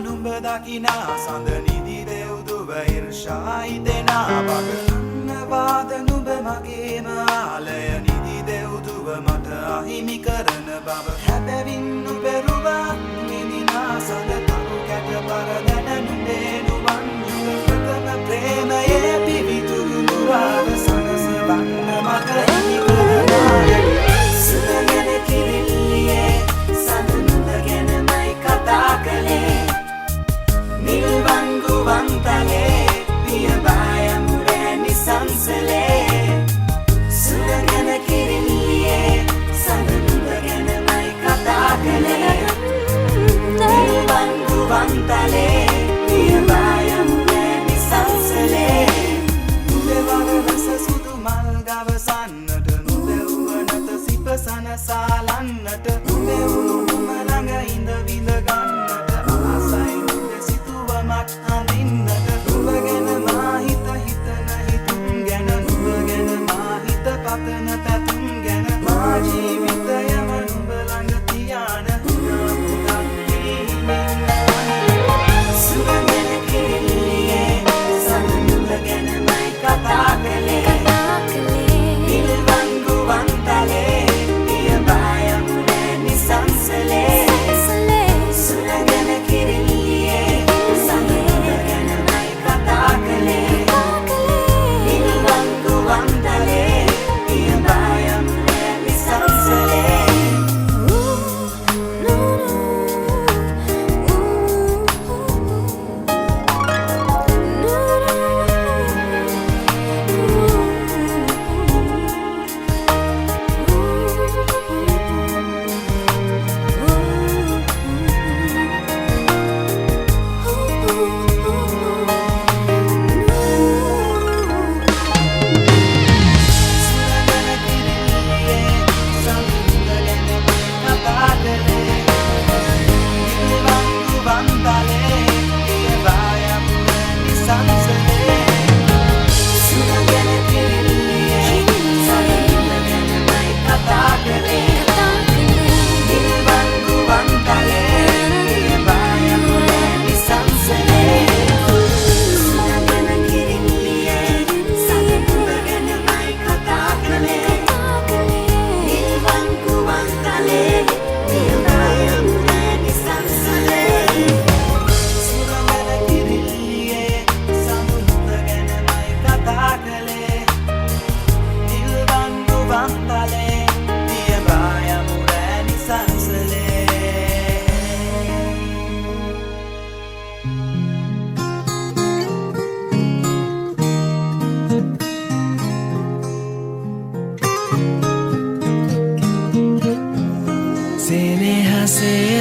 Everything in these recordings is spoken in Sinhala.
නුඹ දකිනා සඳ නිදි දෙව්දුව ඉර්ෂායි දෙනා බග අන්නවාද නුඹ මගේම ආලය නිදි දෙව්දුව මට අහිමි කරන බව හැබැවින් නුඹරුවත් මිනිනා සඳ තරු කැට බර දැන නුඹේ නුවන් යුග ප්‍රථම ප්‍රේමයේ පිවිතුරු නුවාව සනසවන්න මට හිමි කරනාය සුරගෙන කිරිල්ලියේ සඳ නුඹ ගැනමයි කතා කළේ නිල්වංගු වන්තලේ පියබාය මුරැනි සංසලේ සුරගෙන කිරිල්ලියේ සඳ නුඹ ගැනමයි කතා කළේ නිල්වංගු වන්තලේ පියබාය මුරැනි සංසලේ නුඹවර රස සුදු මල් ගවසන්නට නුඹවනත සිප සනසාලන්නට නුඹවුණු නුම ළඟ ඉඳ විඳ ගන්නට ආසයි නුඹ සිතුවමක් අඳින්නට නුඹ ගැන මා හිත හිතන හිතුම් ගැන නුඹ ගැන මා හිත පතන පැතුම් ගැන මා ජීවිතයම නුඹ ළඟ තියාන පුරා සුරගෙන කිරිල්ලියේ සඳ නුඹ ගැනමයි කතා කළේ නිල්වංගු වන්තලේ පියබාය මුරැනි සංසලේ සුරගෙන කිරිල්ලියේ සඳ නුඹ ගැනමයි කතා කළේ නිල්වංගු වන්තලේ පියබාය මුරැනි සංසලේ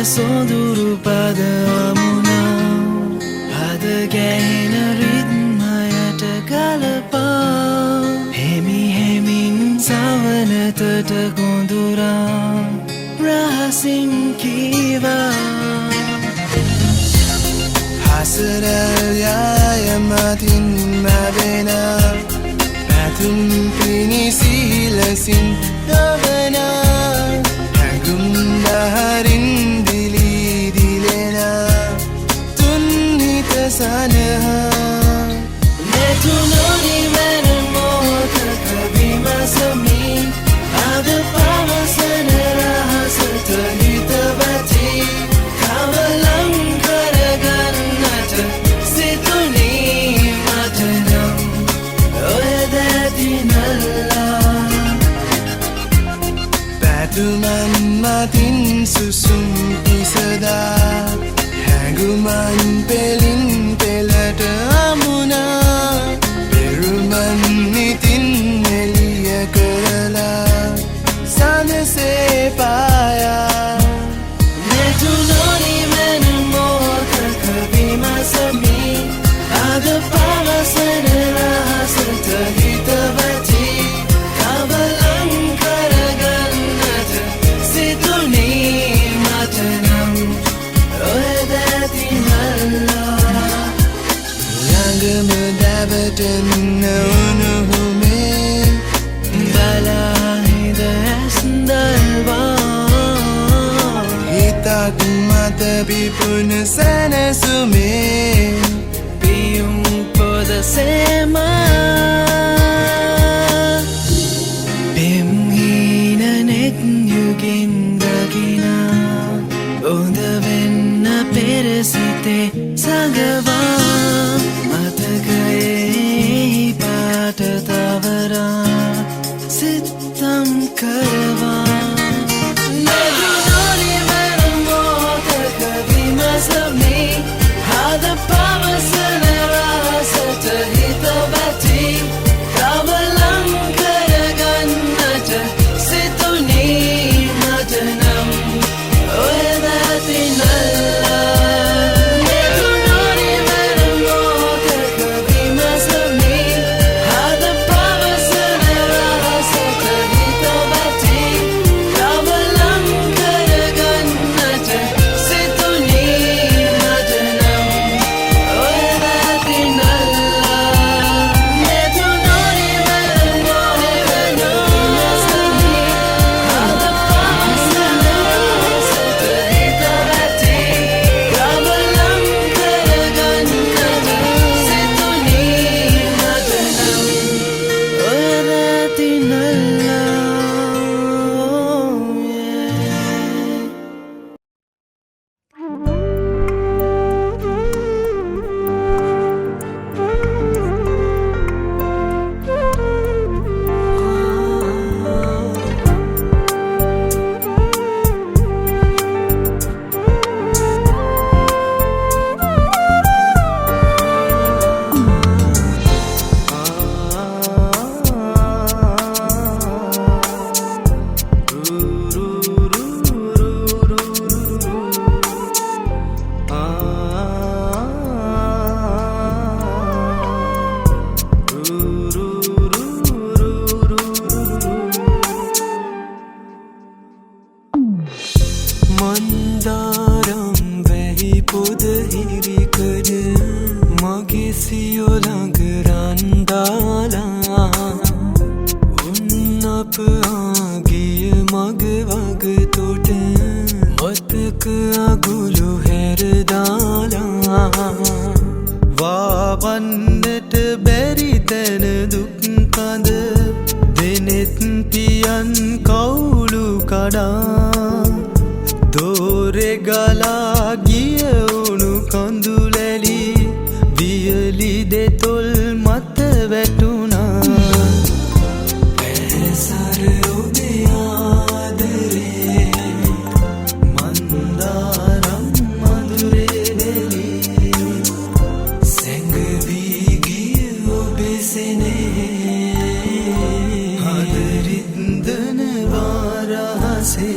සොඳුරු පද අමුණා හද ගැහෙන රිද්මයට ගලපා හෙමි හෙමින් සවනතට ගොඳුරා රහසින් කීවා හසරල් යායමතින් මැවෙනා පැතුම් පිණිසිලසින් දවනා හැඟුම්දහරින් සනහා නැතුනොනි මැන මොහොතක විමසමි අද පවසන රහසට හිතවති කවලම් කරගන්නට සිතුනී මට නම් ඔය දැතිනල්ලා පැතුමන් මතින් සුසුම් පිසදා හැඟුමන් පෙලින් පෙළට අමුණා පෙරුමන් නිතින් එළිය කරලා සඳසේ පායා නැතුනොනි මැන මොහොතක විමසමි අද පවසන රහසට හිතවති කවලම් කරගන්නට සිතුනී මට නම් ළඟම දැවටෙන්න උණුහුමේ බලා හිද ඇස් දල්වා හිතක් මත pipun sana sume Piyung poda sema Pimhina net yugin dagina Onda venna peresite sangava Matakaye pata tavara Sittam karava Mandaram vehi podhiri kad mage siyo lang randala unnap agiye mag vag tot matak agulu herdala Vavannat beri tena duk kanda denet piyan kaulu kada Dore gala giya unu kandulali Viyali de tol mat vetuna Pesar udeyadare Mandaram madure deli Sengvi giya obesene Hadaridana varahase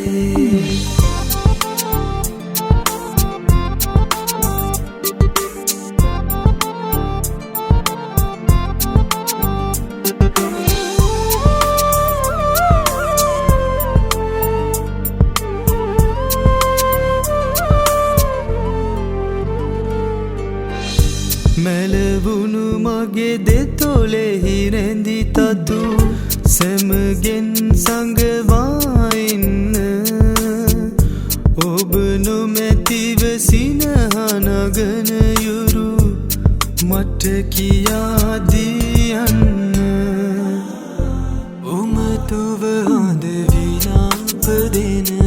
Melevunu mage detole hirendi tatu Semgen sangva inna Obnu metiv sinahanagan yuru Mat kiya diyanna Umatuv and vilap dena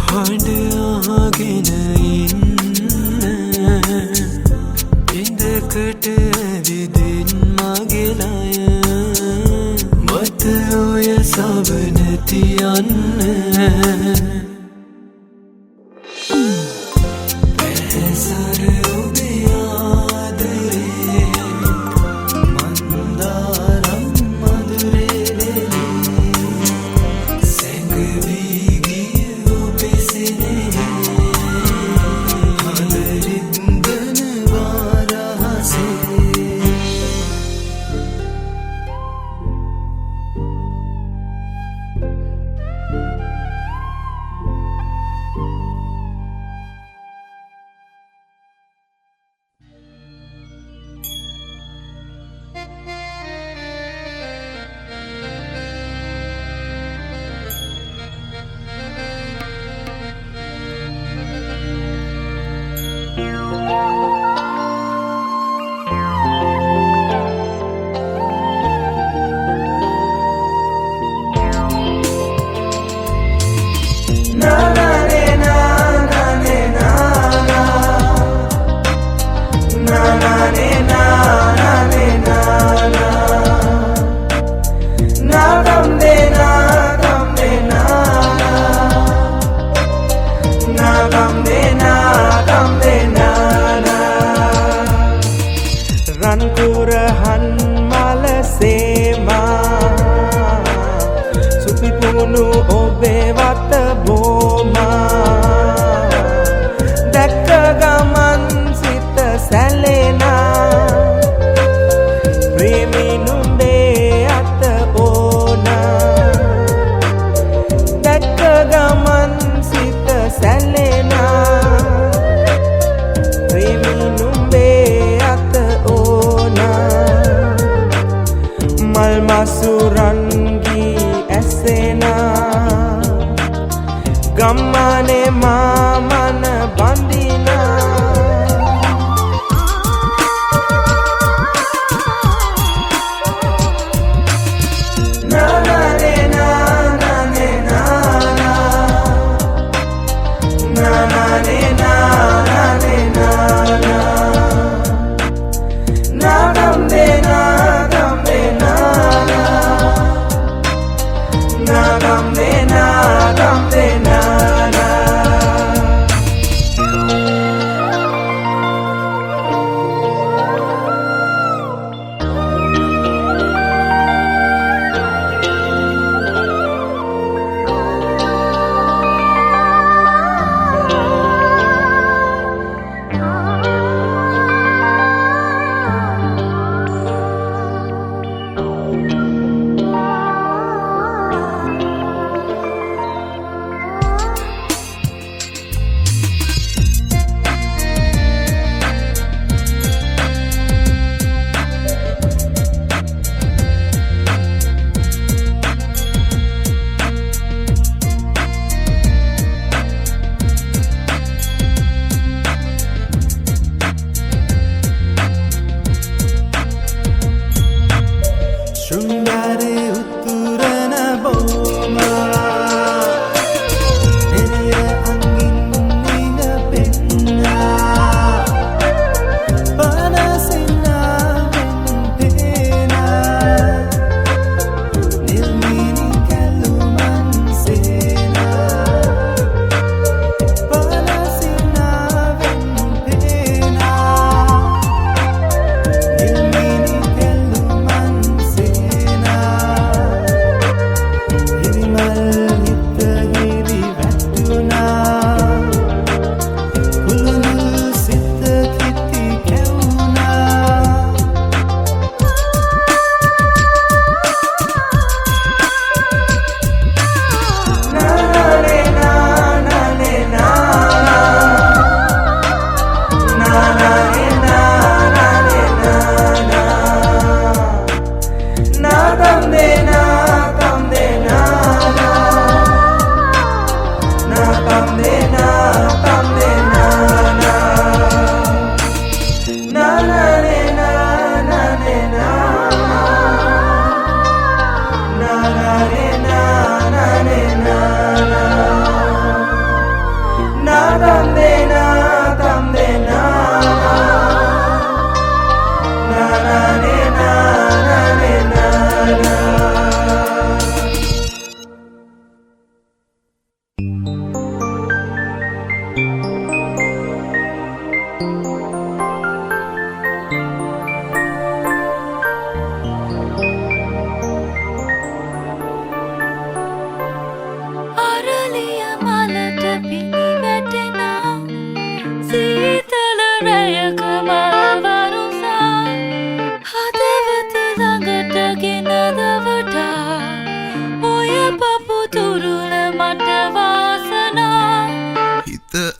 Hand agena inna Indakata vidin magelaya Mat oya sabanatiyanna Pesar udeyadare ගම්මානේ මාමන බඳිනා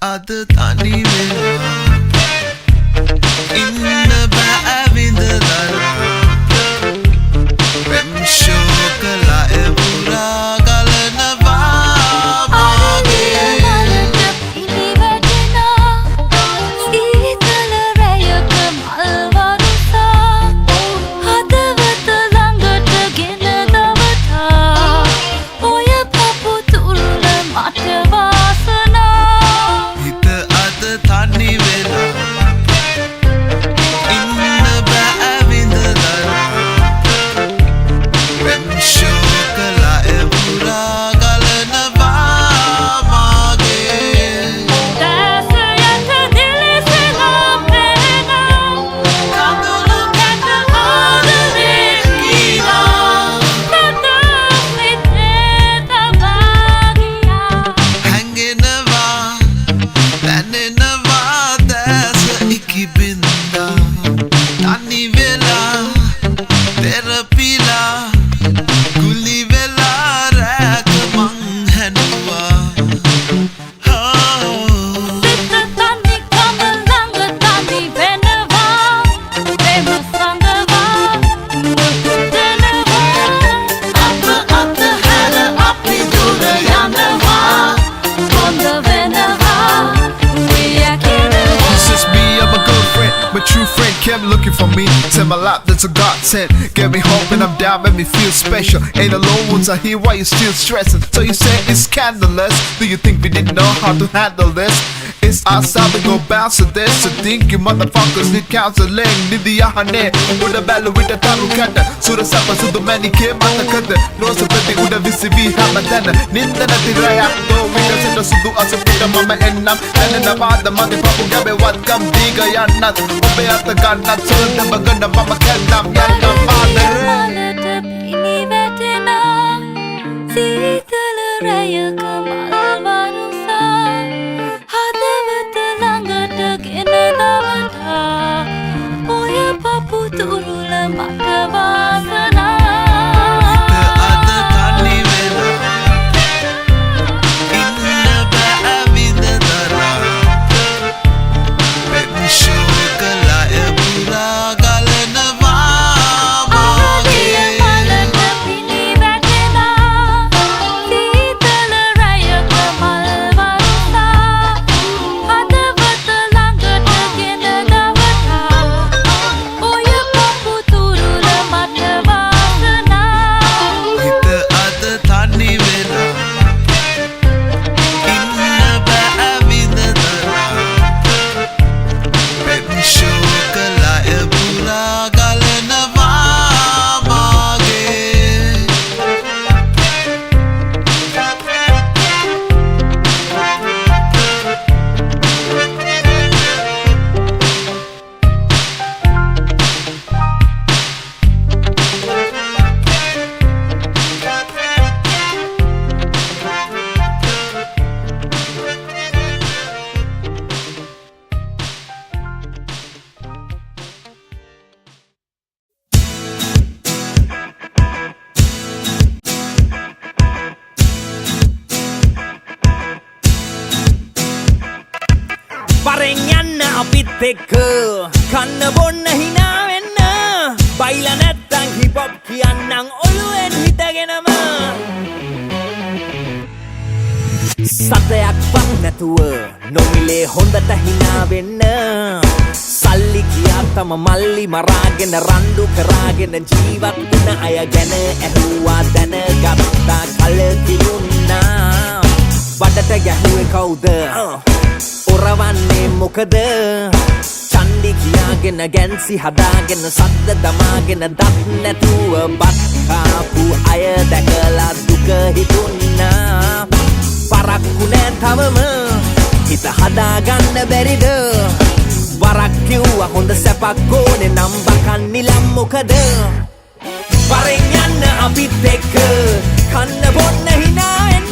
අද තනි වෙලා ඉන්න බෑ විඳලා රෙම් ශෝකලා එවුරා ගලනවා මාගේ me. Send my lap, that's a godsend. Get me hope when I'm down, make me feel special. Ain't alone once I hear why you still stressing. So you say it's scandalous. Do you think we didn't know how to handle this? It's outside, we go bounce to this. So think you motherfuckers need counseling. Nidhiya hane, uda balu vita taru kata. Sura sapa sudu mani ke mata kata. Rosa peti uda visivi hamatana. Nindana tiraya do vita senda sudu asa puta mama ennam. Nana vada mage papu gabe wat kam diga yannat. Obe atta gannat sura bagana mama kennam yannam madare. මලට පිණි වැටෙනා සීතල රැයක මල් වරුසා හදවත ළඟට ගෙන දවටා ඔය පපු තුරුල මට වාසනා අද තනි වෙලා ඉන්න බෑ විඳදලා baby ශෝකලා එපුරා ගලනවා මාගේ මලට පිණි වැටෙනා සීතල රැයක මල් වරුසා හදවත ළඟට ගෙන දවටා ඔය පපු තුරුල මට වාසනා හිත අද තනි වෙලා ඉන්න බෑ විඳදලා baby ශෝකලා එපුරා ගලනවා මාගේ වරෙන් යන්න අපිත් එක්ක කන්න බොන්න හිනා වෙන්න බයිලා නැත්තම් හිප් හොප් කියන්නම් ඔළුවෙන් හිටගෙනම සතයක් වත් නැතුව නොමිලේ හොඳට හිනා වෙන්න සල්ලි කියා තම මල්ලි මරාගෙන රණ්ඩු කරාගෙන ජීවත් වුණ අය ගැන ඇහුවා දැනගත්තා කලකිරුණා බඩට ගැහුවේ කවුද ඔරවන්නේ මොකද චන්ඩි කියාගෙන ගැන්සි හදාගෙන සද්ද දමාගෙන දත් නැතුව බත් කාපු අය දැකලා දුක හිතුණා පරක්කු නෑ තවම හිත හදාගන්න බැරිද වරක් කිව්වා හොඳ සැපක් ඕනේ නම් බකන් නිලම් මොකද වරෙන් යන්න අපිත් එක්ක කන්න බොන්න හිනා එන්න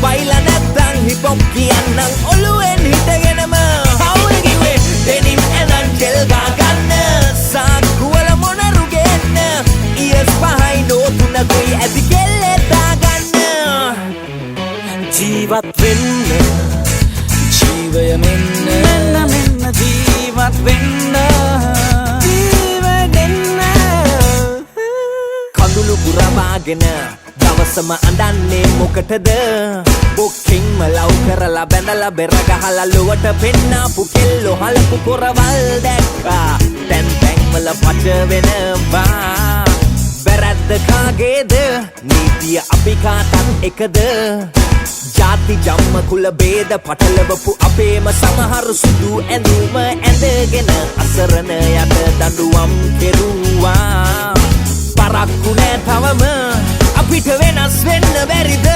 බයිලා නැත්තම් හිප් හොප් කියන්නම් ඔළුවෙන් හිටගෙනම කවුද කිව්වේ දෙනිම් ඇඳන් ජෙල් ගාගන්න සාක්කුවල මොනරු ගෙන්න ඉයස් පහයි නෝතුනකුයි ඇති කෙල්ලේ දාගන්න ජීවත් වෙන්න ජීවය මෙන්න මෙන්න ජීවත් වෙන්න කඳුළු පුරවාගෙන දවසම අඳන්නේ මොකටද බොක්කින්ම ලව් කරලා බැඳලා බෙර ගහලා ලොවට පෙන්නාපු කෙල්ලෝ හලපු කොරවල් දැක්කා දැන් වල පච වෙනවා වැරද්ද කාගේද නීතිය අපි කාටත් එකද ජාති ජම්ම කුල බේද පටලවපු අපේම සමහරු සුදු ඇඳුම ඇඳගෙන අසරණ යට දඬුවම් කෙරුවා පරක්කු නෑ තවම අපිට වෙනස් වෙන්න බැරිද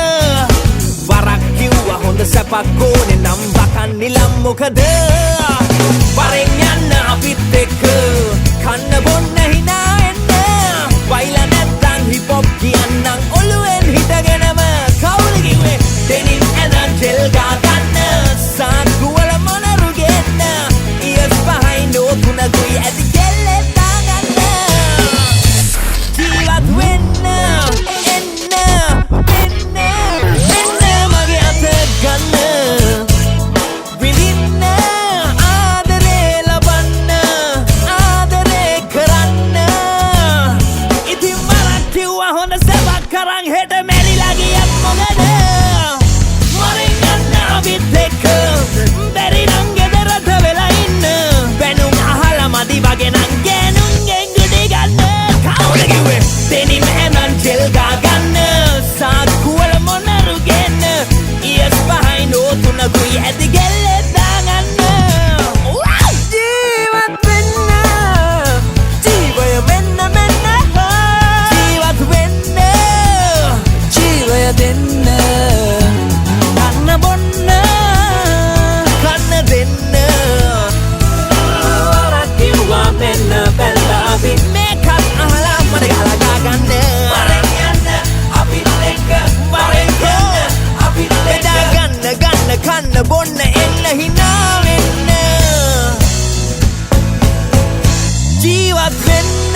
වරක් කිව්වා හොඳ සැපක් ඕනේ නම් බකන් නිලම් මොකද වරෙන් යන්න අපිත් එක්ක කන්න බොන්න හිනා එන්න වයිලා නැත්තම් හිප් හොප් කියන්නම් ඔළුවෙන් හිටගෙනම කවුද කිව්වේ දෙනින් ඇඳන් ජෙල් ගාගන්න සාක්කුවල මොනරු ගෙන්න ඉයස් පහයි නෝතුනකුයි ඇති කෙල්ලේ දාගන්න ජීවත් වෙන්න එන්න මගේ අත ගන්න විඳින්න ආදරේ ලබන්න ආදරේ කර අපි මේකත් අහලා මඩ ගහලා ගාගන්න වරෙන් යන්න අපිත් එක්ක වරෙන් යන්න අපිත් එක්ක ගන්න කන්න බොන්න එන්න හිනා වෙන්න ජීවත් වෙන්න